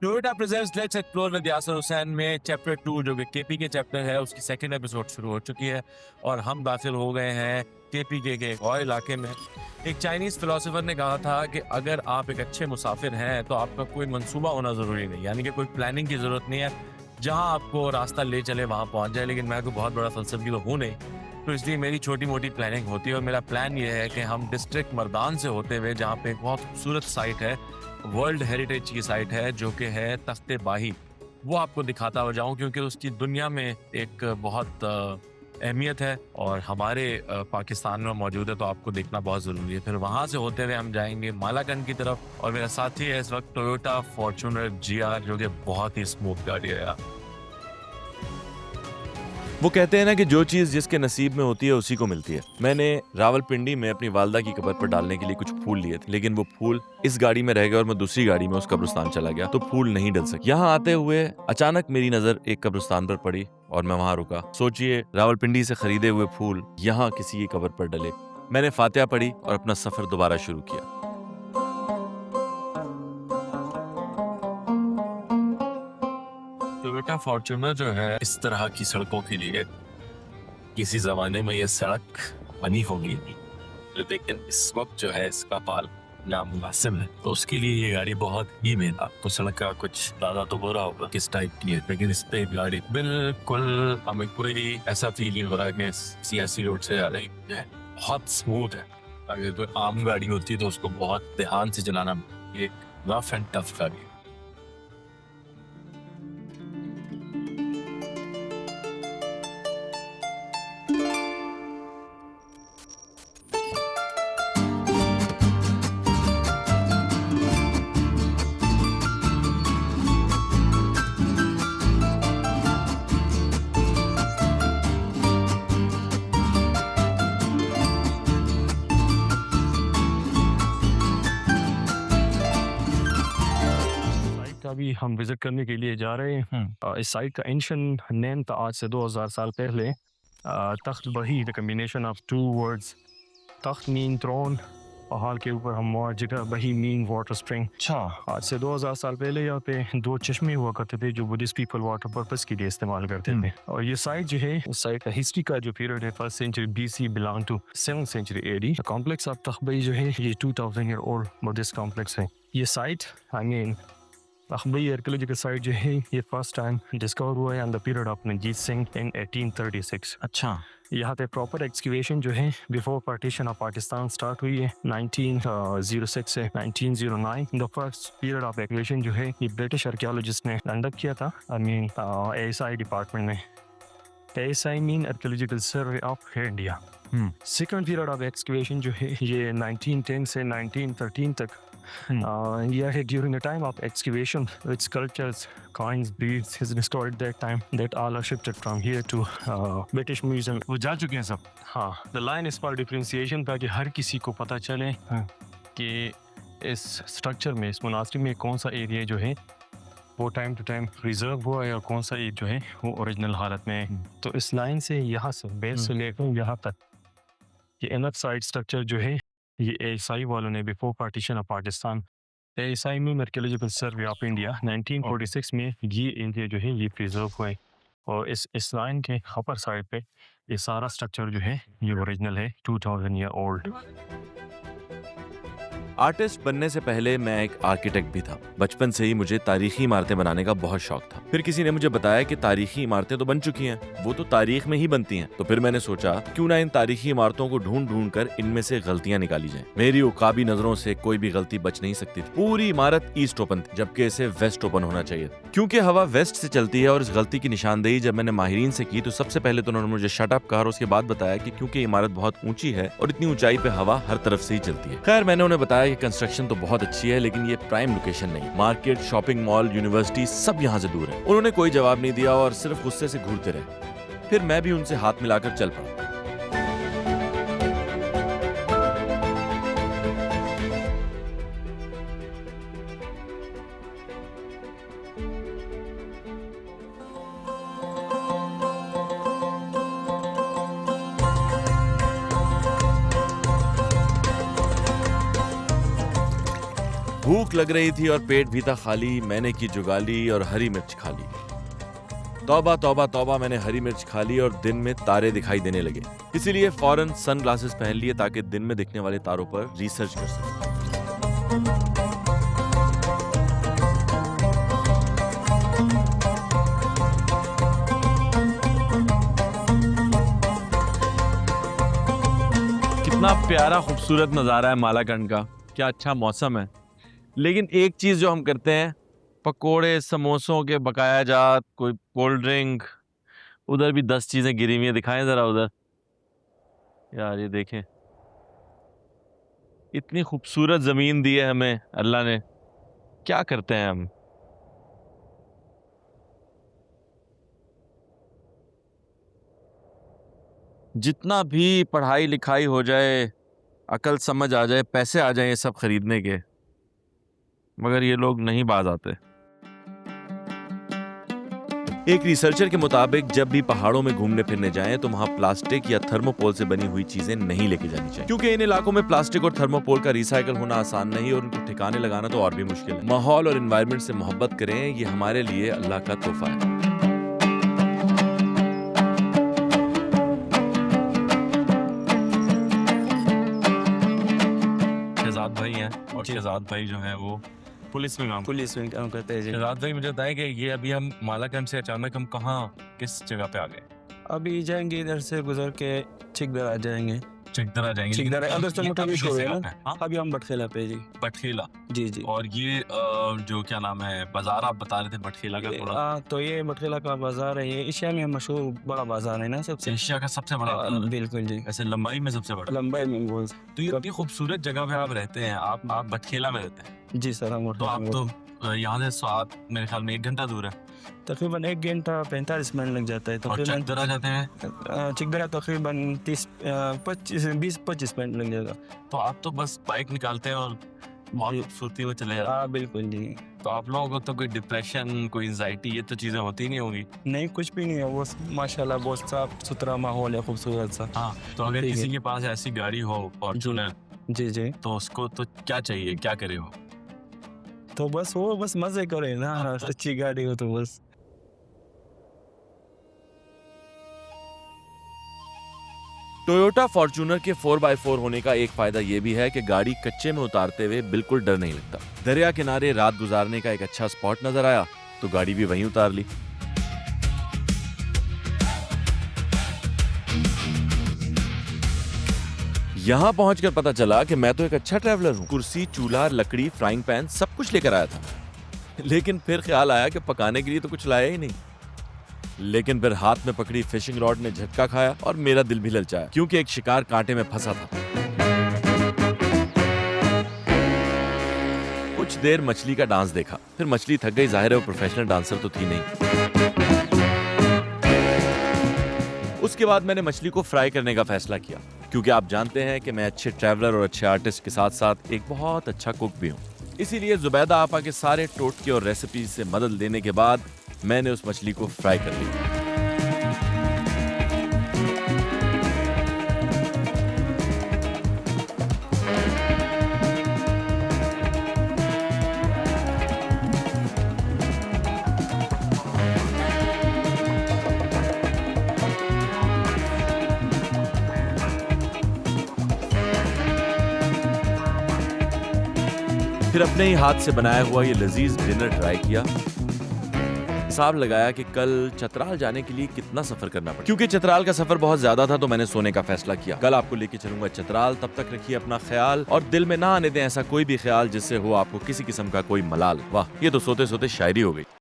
Toyota presents let's explore with Yasir Hussain में chapter 2 जो कि केपी के चैप्टर है उसकी सेकंड एपिसोड शुरू हो चुकी है और हम दाखिल हो गए हैं केपी के एक और इलाके में। एक चाइनीज फिलोसोफर ने कहा था कि अगर आप एक अच्छे मुसाफिर हैं तो आपका कोई मंसूबा होना ज़रूरी नहीं, यानी कि कोई प्लानिंग की ज़रूरत नहीं है, जहाँ आपको रास्ता ले चले वहाँ पहुँच जाए। लेकिन मैं कोई बहुत बड़ा फलसफी तो हूँ नहीं, तो इसलिए मेरी छोटी मोटी प्लानिंग होती है और मेरा प्लान ये है कि हम डिस्ट्रिक्ट मर्दान से होते हुए, जहाँ पे एक बहुत खूबसूरत साइट है, वर्ल्ड हेरिटेज की साइट है जो कि है तख्ते बाही, वो आपको दिखाता हो जाऊं क्योंकि उसकी दुनिया में एक बहुत अहमियत है और हमारे पाकिस्तान में मौजूद है, तो आपको देखना बहुत ज़रूरी है। फिर वहाँ से होते हुए हम जाएंगे मालाकन की तरफ और मेरा साथी है इस वक्त टोयोटा फॉर्च्यूनर GR जो कि बहुत ही स्मूथ गाड़ी है यार। वो कहते हैं ना कि जो चीज जिसके नसीब में होती है उसी को मिलती है। मैंने रावलपिंडी में अपनी वालदा की कब्र पर डालने के लिए कुछ फूल लिए थे, लेकिन वो फूल इस गाड़ी में रह गए और मैं दूसरी गाड़ी में उस कब्रिस्तान चला गया, तो फूल नहीं डल सके। यहाँ आते हुए अचानक मेरी नजर एक कब्रिस्तान पर पड़ी और मैं वहां रुका। सोचिए, रावलपिंडी से खरीदे हुए फूल यहाँ किसी की कब्र पर डले। मैंने फातिहा पढ़ी और अपना सफर दोबारा शुरू किया। टोयोटा फॉर्च्यूनर जो है इस तरह की सड़कों के लिए किसी जमाने में ये सड़क बनी होगी, लेकिन इस वक्त जो है इसका पाल नामुनासिब है, तो उसके लिए ये गाड़ी बहुत ही महंगा। आपको सड़क का कुछ दादा तो हो रहा होगा किस टाइप की है, लेकिन इस पे गाड़ी बिल्कुल हमें कोई ऐसा फील हो रहा है कि सियासी रोड से आ रही है, बहुत स्मूथ है। अगर कोई आम गाड़ी होती है तो उसको बहुत ध्यान से चलाना, ये रफ एंड टफ गाड़ी है। अभी हम विजिट करने के लिए जा रहे हैं। इस साइट का एंशिएंट नेम था आज से 2000 साल पहले Takht Bahi, the combination of two words. Takht mean throne, पहाड़ के ऊपर हम जगह, बही मीन वाटर स्प्रिंग। अच्छा, आज से 2000 साल पहले यहाँ पे 2 चश्मे हुआ करते थे जो बुद्धिस्ट पीपल वाटर पर्पस के लिए इस्तेमाल करते थे। और ये साइट जो है, इस साइट का हिस्ट्री का जो पीरियड है 1st century BC belong to 7th century AD। Complex of Takht Bahi जो है ये 2000 ईयर ओल्ड बुद्धिस्ट कॉम्प्लेक्स है। ये साइट अखबई आर्कियोलॉजिकल साइट जो है ये फर्स्ट टाइम डिस्कवर हुआ है on the period of Manjeet Singh in 1836। अच्छा, यहाँ पे प्रॉपर एक्सक्यूवेशन जो है before partition of Pakistan start हुई है 1906 से 1909। The first period of excavation जो है ये ब्रिटिश आर्कियोलॉजिस्ट ने कंडक्ट किया था, ASI डिपार्टमेंट में। ASI mean archaeological survey of India. Second period of excavation जो है ये 1910 से 1913 तक यह है। During the time of excavation, its sculptures, coins, beads is restored that time, that all are shifted from here to British Museum। वो जा चुके हैं सब। हाँ, the line is for differentiation, ताकि हर किसी को पता चले कि इस स्ट्रक्चर में, इस मुनासिब में कौन सा एरिया जो है वो टाइम टू टाइम रिजर्व हुआ है और कौन सा एरिया जो है वो ओरिजिनल हालत में है। तो इस लाइन से यहाँ से बेस से लेकर यहाँ तक ये इनर साइड स्ट्रक्चर जो है ये ASI वालों ने before partition of Pakistan, ASI में आर्कियोलॉजिकल सर्वे ऑफ इंडिया 1946 में ये एरिया जो है ये प्रिजर्व हुआ है। और इस लाइन के अपर साइड पे ये सारा स्ट्रक्चर जो है ये ओरिजिनल है, 2000 ईयर ओल्ड। आर्टिस्ट बनने से पहले मैं एक आर्किटेक्ट भी था। बचपन से ही मुझे तारीखी इमारतें बनाने का बहुत शौक था। फिर किसी ने मुझे बताया कि तारीखी इमारतें तो बन चुकी हैं, वो तो तारीख में ही बनती हैं। तो फिर मैंने सोचा क्यों ना इन तारीखी इमारतों को ढूंढ ढूंढ कर इनमें से गलतियां निकाली जाएं। मेरी उकाबी नजरों से कोई भी गलती बच नहीं सकती थी। पूरी इमारत ईस्ट ओपन थी, जबकि इसे वेस्ट ओपन होना चाहिए था। क्योंकि हवा वेस्ट से चलती है और इस गलती की निशानदेही जब मैंने माहिरीन से की तो सबसे पहले तो उन्होंने मुझे शट अप कहा और उसके बाद बताया कि क्योंकि इमारत बहुत ऊंची है और इतनी ऊंचाई पे हवा हर तरफ से ही चलती है। खैर, मैंने उन्हें बताया कि कंस्ट्रक्शन तो बहुत अच्छी है, लेकिन ये प्राइम लोकेशन नहीं। मार्केट, शॉपिंग मॉल, यूनिवर्सिटी सब यहाँ से दूर है। उन्होंने कोई जवाब नहीं दिया और सिर्फ गुस्से से घूरते रहे। फिर मैं भी उनसे हाथ मिलाकर चल पड़ा। भूख लग रही थी और पेट भी था खाली। मैंने की जुगाली और हरी मिर्च खा ली। तौबा तौबा तौबा, मैंने हरी मिर्च खा ली और दिन में तारे दिखाई देने लगे। इसीलिए फौरन सनग्लासेस पहन लिए ताकि दिन में दिखने वाले तारों पर रिसर्च कर सकूं। कितना प्यारा खूबसूरत नज़ारा है मालाकंड का, क्या अच्छा मौसम है। लेकिन एक चीज़ जो हम करते हैं, पकोड़े समोसों के बकाया जात, कोई कोल्ड ड्रिंक, उधर भी 10 चीज़ें गिरी हुई हैं, दिखाएं ज़रा उधर। यार ये देखें, इतनी खूबसूरत ज़मीन दी है हमें अल्लाह ने, क्या करते हैं हम। जितना भी पढ़ाई लिखाई हो जाए, अकल समझ आ जाए, पैसे आ जाए ये सब खरीदने के, मगर ये लोग नहीं बाज आते। एक रिसर्चर के मुताबिक जब भी पहाड़ों में घूमने फिरने जाएं तो वहां प्लास्टिक या थर्मोपोल से बनी हुई चीजें नहीं लेके जानी चाहिए, क्योंकि इन इलाकों में प्लास्टिक और थर्मोपोल का रिसाइकल होना आसान नहीं और उनको ठिकाने लगाना तो और भी मुश्किल है। माहौल और एनवायरनमेंट से मोहब्बत करें, ये हमारे लिए अल्लाह का तोहफा है। शहजाद भाई हैं और शहजाद भाई जो है वो पुलिस में काम करते हैं जी। शहजाद भाई मुझे बताएं कि ये अभी हम मालाकंड से अचानक हम कहाँ किस जगह पे आ गए? अभी जाएंगे इधर से गुजर के चिकदर आ जाएंगे। चिकदर आ जाएंगे। चिकदर अंदर से मोटा भी किस शुरू है जगह ना। पे? हाँ? अभी हम बटखेला पे जी। बटखेला। जी जी। और ये जो क्या नाम है बाजार आप बता रहे थे बटखेला का थोड़ा। तो ये बटखेला का बाजार है, ये एशिया में मशहूर बड़ा बाजार है ना सबसे। एशिया का सबसे बड़ा बाजार है। बिल्कुल जी। ऐसे लंबाई में सबसे बड़ा। लंबाई में बोल। तो ये इतनी खूबसूरत जगह पे आप रहते हैं, आप बटखेला में रहते हैं। जी सर, हम तो आप तो यहाँ से सात मेरे ख्याल में 1 घंटा दूर है। तकरीबन 1 घंटा 45 मिनट लग जाता है। और तकरीबन चिकदरा जाते हैं चिकदरा तकरीबन 20-25 मिनट लग जाएगा। तो आप तो बस बाइक निकालते हैं और बहुत जी। खूबसूरती में चले जाते हैं। हाँ बिल्कुल जी। तो आप लोगों को तो कोई डिप्रेशन, कोई एंजाइटी, ये तो चीजें होती नहीं होंगी। नहीं, कुछ भी नहीं है, वो माशाल्लाह बहुत साफ सुथरा माहौल है, खूबसूरत सा। हाँ, तो अगर ठीक है। किसी के पास ऐसी गाड़ी हो फॉर्च्यूनर, जी जी। तो उसको तो क्या चाहिए, क्या करे हो? तो बस वो बस मजे करे ना, अच्छी गाड़ी हो तो बस। टोयोटा फॉर्च्यूनर के 4x4 होने का एक फायदा ये भी है कि गाड़ी कच्चे में उतारते हुए बिल्कुल डर नहीं लगता। दरिया किनारे रात गुजारने का एक अच्छा स्पॉट नजर आया तो गाड़ी भी वहीं उतार ली। यहां पहुंचकर पता चला कि मैं तो एक अच्छा ट्रैवलर हूं। कुर्सी, चूल्हा, लकड़ी, फ्राइंग पैन सब कुछ लेकर आया था, लेकिन फिर ख्याल आया कि पकाने के लिए तो कुछ लाया ही नहीं। लेकिन फिर हाथ में पकड़ी फिशिंग रॉड ने झटका खाया और मेरा दिल भी ललचाया, क्योंकि एक शिकार कांटे में फंसा था। कुछ देर मछली का डांस देखा, फिर मछली थक गई, जाहिर है वो प्रोफेशनल डांसर तो थी नहीं। उसके बाद मैंने मछली को फ्राई करने का फैसला किया, क्योंकि आप जानते हैं कि मैं अच्छे ट्रैवलर और अच्छे आर्टिस्ट के साथ साथ एक बहुत अच्छा कुक भी हूँ। इसीलिए जुबैदा आपा के सारे टोटके और रेसिपीज से मदद लेने के बाद मैंने उस मछली को फ्राई कर लिया। फिर अपने ही हाथ से बनाया हुआ ये लजीज डिनर ट्राई किया। हिसाब लगाया कि कल चतराल जाने के लिए कितना सफर करना पड़ा। क्योंकि चतराल का सफर बहुत ज्यादा था तो मैंने सोने का फैसला किया। कल आपको लेके चलूंगा चतराल। तब तक रखिए अपना ख्याल और दिल में ना आने दें ऐसा कोई भी ख्याल जिससे हो आपको किसी किस्म का कोई मलाल। वाह, ये तो सोते सोते शायरी हो गई।